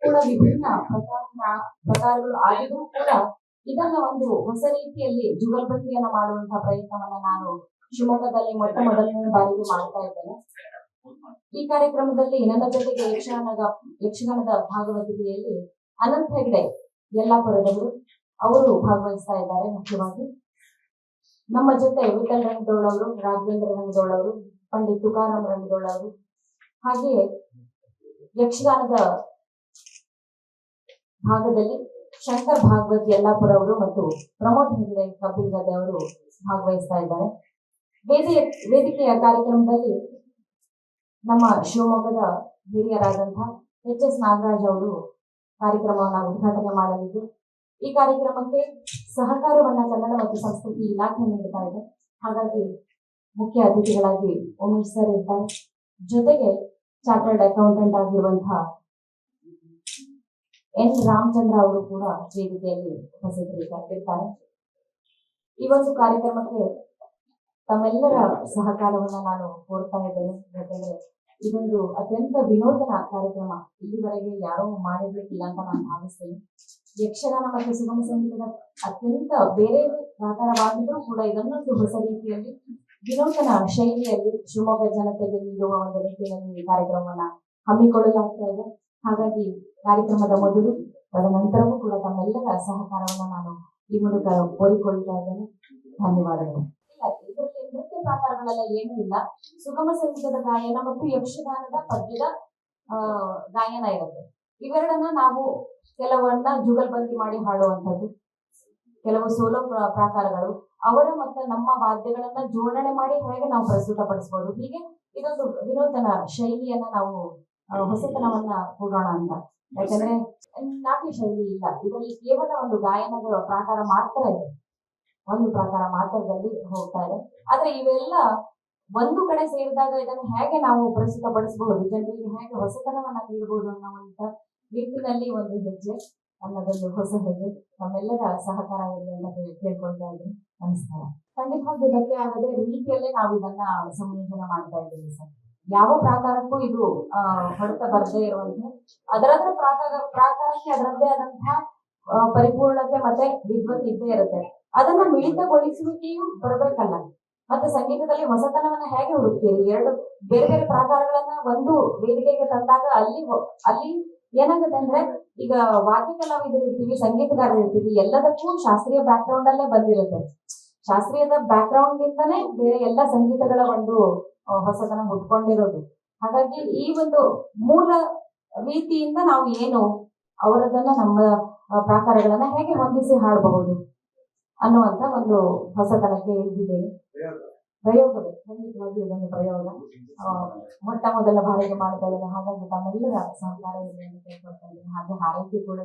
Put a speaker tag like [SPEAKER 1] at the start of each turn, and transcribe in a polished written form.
[SPEAKER 1] ಕೂಡ ವಿಭಿನ್ನ ಪ್ರಕಾರಗಳು ಆಗಿದ್ರೂ ಕೂಡ ಇದನ್ನ ಒಂದು ಹೊಸ ರೀತಿಯಲ್ಲಿ ಜುಗಲ್ಬಂದಿಯನ್ನ ಮಾಡುವಂತಹ ಪ್ರಯತ್ನವನ್ನ ನಾನು ಶಿವಮೊಗ್ಗದಲ್ಲಿ ಮೊಟ್ಟ ಮೊದಲನೇ ಬಾರಿಗೆ ಮಾಡ್ತಾ ಇದ್ದೇನೆ. ಈ ಕಾರ್ಯಕ್ರಮದಲ್ಲಿ ನನ್ನ ಜೊತೆಗೆ ಯಕ್ಷಗಾನದ ಭಾಗವತಿಕೆಯಲ್ಲಿ ಅನಂತ್ ಹೆಗ್ಡೆ ಯಲ್ಲಾಪುರದವರು ಅವರು ಭಾಗವಹಿಸ್ತಾ ಇದ್ದಾರೆ. ಮುಖ್ಯವಾಗಿ ನಮ್ಮ ಜೊತೆ ವಿಠಲ್ ರಂಗದೋಳ್ ಅವರು, ರಾಘವೇಂದ್ರ ರಂಗದೋಳ್ ಅವರು, ಪಂಡಿತ್ ತುಕಾರಾಮ್ ರಂಗದೋಳ್ ಅವರು, ಹಾಗೆಯೇ ಯಕ್ಷಗಾನದ ಭಾಗದಲ್ಲಿ ಶಂಕರ್ ಭಾಗವತ್ ಯಲ್ಲಾಪುರ ಅವರು ಮತ್ತು ಪ್ರಮೋದ್ ಹೆಗ್ಡೆ ಕಬ್ಬಿಲ್ಗದ್ದೆ ಅವರು ಭಾಗವಹಿಸ್ತಾ ಇದ್ದಾರೆ. ವೇದಿಕೆಯ ಕಾರ್ಯಕ್ರಮದಲ್ಲಿ ನಮ್ಮ ಶಿವಮೊಗ್ಗದ ಹಿರಿಯರಾದಂತಹ HS ನಾಗರಾಜ್ ಅವರು ಕಾರ್ಯಕ್ರಮವನ್ನು ಉದ್ಘಾಟನೆ ಮಾಡಲಿದ್ದು, ಈ ಕಾರ್ಯಕ್ರಮಕ್ಕೆ ಸಹಕಾರವನ್ನ ಕನ್ನಡ ಮತ್ತು ಸಂಸ್ಕೃತಿ ಇಲಾಖೆ ನೀಡ್ತಾ ಇದೆ. ಹಾಗಾಗಿ ಮುಖ್ಯ ಅತಿಥಿಗಳಾಗಿ ಉಮೇಶ್ ಸರ್ ಇರ್ತಾರೆ. ಜೊತೆಗೆ ಚಾರ್ಟರ್ಡ್ ಅಕೌಂಟೆಂಟ್ ಆಗಿರುವಂತಹ N ರಾಮಚಂದ್ರ ಅವರು ಕೂಡ ವೇದಿಕೆಯಲ್ಲಿ ಉಪಸ್ಥಿತರಿರ್ತಾರೆ. ಈ ಒಂದು ಕಾರ್ಯಕ್ರಮಕ್ಕೆ ತಮ್ಮೆಲ್ಲರ ಸಹಕಾರವನ್ನ ನಾನು ಕೋರ್ತಾ ಇದ್ದೇನೆ. ಜೊತೆಗೆ ಇದೊಂದು ಅತ್ಯಂತ ವಿನೂತನ ಕಾರ್ಯಕ್ರಮ, ಇಲ್ಲಿವರೆಗೆ ಯಾರೂ ಮಾಡಿರ್ಲಿಕ್ಕಿಲ್ಲ ಅಂತ ನಾನು ಭಾವಿಸ್ತೇನೆ. ಯಕ್ಷಗಾನ ಮತ್ತು ಸುಗಮ ಸಂಗೀತದ ಅತ್ಯಂತ ಬೇರೆ ಪ್ರಕಾರವಾಗಿದ್ರೂ ಕೂಡ ಇದನ್ನೊಂದು ಹೊಸ ರೀತಿಯಲ್ಲಿ ವಿನೂತನ ಶೈಲಿಯಲ್ಲಿ ಶಿವಮೊಗ್ಗ ಜನತೆಗೆ ನೀಡುವ ಒಂದು ರೀತಿಯಲ್ಲಿ ಈ ಕಾರ್ಯಕ್ರಮವನ್ನ ಹಮ್ಮಿಕೊಳ್ಳಲಾಗ್ತಾ ಇದೆ. ಹಾಗಾಗಿ ಕಾರ್ಯಕ್ರಮದ ಮೊದಲು ತದನಂತರವೂ ಕೂಡ ತಮ್ಮೆಲ್ಲರ ಸಹಕಾರವನ್ನ ನಾನು ಈ ಮೂಲಕ ಕೋರಿಕೊಳ್ತಾ ಇದ್ದೇನೆ. ಧನ್ಯವಾದಗಳು. ಇದರಲ್ಲಿ ನೃತ್ಯ ಪ್ರಕಾರಗಳೆಲ್ಲ ಏನೂ ಇಲ್ಲ. ಸುಗಮ ಸಂಗೀತದ ಗಾಯನ ಮತ್ತು ಯಕ್ಷಗಾನದ ಪದ್ಯದ ಗಾಯನ ಇರುತ್ತೆ. ಇವೆರಡನ್ನ ನಾವು ಕೆಲವನ್ನ ಜುಗಲ್ಬಂದಿ ಮಾಡಿ ಹಾಡುವಂಥದ್ದು, ಕೆಲವು ಸೋಲೋ ಪ್ರಕಾರಗಳು, ಅವರ ಮತ್ತು ನಮ್ಮ ವಾದ್ಯಗಳನ್ನ ಜೋಡಣೆ ಮಾಡಿ ಹೇಗೆ ನಾವು ಪ್ರಸ್ತುತಪಡಿಸಬಹುದು. ಹೀಗೆ ಇದೊಂದು ವಿನೂತನ ಶೈಲಿಯನ್ನ ನಾವು ಹೊಸತನವನ್ನ ಕೊಡೋಣ ಅಂತ. ಯಾಕಂದ್ರೆ ನಾಟ್ಯ ಶೈಲಿ ಇಲ್ಲ ಇದರಲ್ಲಿ, ಕೇವಲ ಒಂದು ಗಾಯನದ ಪ್ರಕಾರ ಮಾತ್ರ ಇದೆ, ಒಂದು ಪ್ರಕಾರ ಮಾತ್ರದಲ್ಲಿ ಹೋಗ್ತಾ ಇದೆ. ಆದ್ರೆ ಇವೆಲ್ಲ ಒಂದು ಕಡೆ ಸೇರಿದಾಗ ಇದನ್ನು ಹೇಗೆ ನಾವು ಪ್ರಸ್ತುತಪಡಿಸಬಹುದು, ಜನರಿಗೆ ಹೇಗೆ ಹೊಸತನವನ್ನ ನೀಡಬಹುದು ಅನ್ನುವಂತ ನಿಟ್ಟಿನಲ್ಲಿ ಒಂದು ಹೆಜ್ಜೆ, ಅನ್ನೋದೊಂದು ಹೊಸ ಹೆಜ್ಜೆ. ನಮ್ಮೆಲ್ಲರ ಸಹಕಾರ ಇರಲಿ ಅಂತ ಕೇಳ್ಕೊಳ್ತಾ ಇದ್ದೀನಿ. ನಮಸ್ಕಾರ. ಖಂಡಿತವಾಗಿ ಧಕ್ಕೆ ಆಗದೆ ರೀತಿಯಲ್ಲೇ ನಾವು ಇದನ್ನ ಸಂಯೋಜನೆ ಮಾಡ್ತಾ ಇದ್ದೀವಿ ಸರ್. ಯಾವ ಪ್ರಾಕಾರಕ್ಕೂ ಇದು ಹೊಡೆತ ಬರದೇ ಇರುವಂತೆ, ಅದರದ್ರ ಪ್ರಾಕಾರಕ್ಕೆ ಅದರದ್ದೇ ಆದಂತಹ ಪರಿಪೂರ್ಣತೆ ಮತ್ತೆ ವಿದ್ವತ್ ಇದ್ದೇ ಇರುತ್ತೆ. ಅದನ್ನ ಮಿಳಿತಗೊಳಿಸುವಿಕೆಯೂ ಬರಬೇಕಲ್ಲ. ಮತ್ತೆ ಸಂಗೀತದಲ್ಲಿ ಹೊಸತನವನ್ನ ಹೇಗೆ ಹುಡುಕ್ತೀರಿ? ಎರಡು ಬೇರೆ ಬೇರೆ ಪ್ರಾಕಾರಗಳನ್ನ ಒಂದು ವೇದಿಕೆಗೆ ತಂದಾಗ ಅಲ್ಲಿ ಏನಾಗುತ್ತೆ ಅಂದ್ರೆ, ಈಗ ವಾದ್ಯ ಕಲಾವಿದರು ಇರ್ತೀವಿ, ಸಂಗೀತಗಾರರು ಇರ್ತೀವಿ, ಎಲ್ಲದಕ್ಕೂ ಶಾಸ್ತ್ರೀಯ ಬ್ಯಾಕ್ ಗ್ರೌಂಡ್ ಅಲ್ಲೇ ಬಂದಿರುತ್ತೆ. ಶಾಸ್ತ್ರೀಯದ ಬ್ಯಾಕ್ ಗ್ರೌಂಡ್ ಗಿಂತಾನೆ ಬೇರೆ ಎಲ್ಲ ಸಂಗೀತಗಳ ಒಂದು ಹೊಸತನ ಹುಟ್ಕೊಂಡಿರೋದು. ಹಾಗಾಗಿ ಈ ಒಂದು ಮೂಲ ರೀತಿಯಿಂದ ನಾವು ಏನು ಅವರದನ್ನ ನಮ್ಮ ಪ್ರಾಕಾರಗಳನ್ನ ಹೇಗೆ ಹೊಂದಿಸಿ ಹಾಡಬಹುದು ಅನ್ನುವಂತ ಒಂದು ಹೊಸತನಕ್ಕೆ ಇಳಿದಿದ್ದೇವೆ. ಪ್ರಯೋಗವೇ ಖಂಡಿತವಾಗಿ ಇದೊಂದು ಪ್ರಯೋಗ, ಮೊಟ್ಟ ಮೊದಲ ಬಾರಿಗೆ ಮಾಡ್ತಾ ಇದ್ದೇನೆ. ಹಾಗಾಗಿ ತಮ್ಮೆಲ್ಲರ ಸಹಕಾರ ಇದೆ ಅಂತ ಕೇಳ್ಕೊಳ್ತಾ ಇದ್ದೀನಿ. ಹಾಗೆ ಹಾರೈಕೆ ಕೂಡ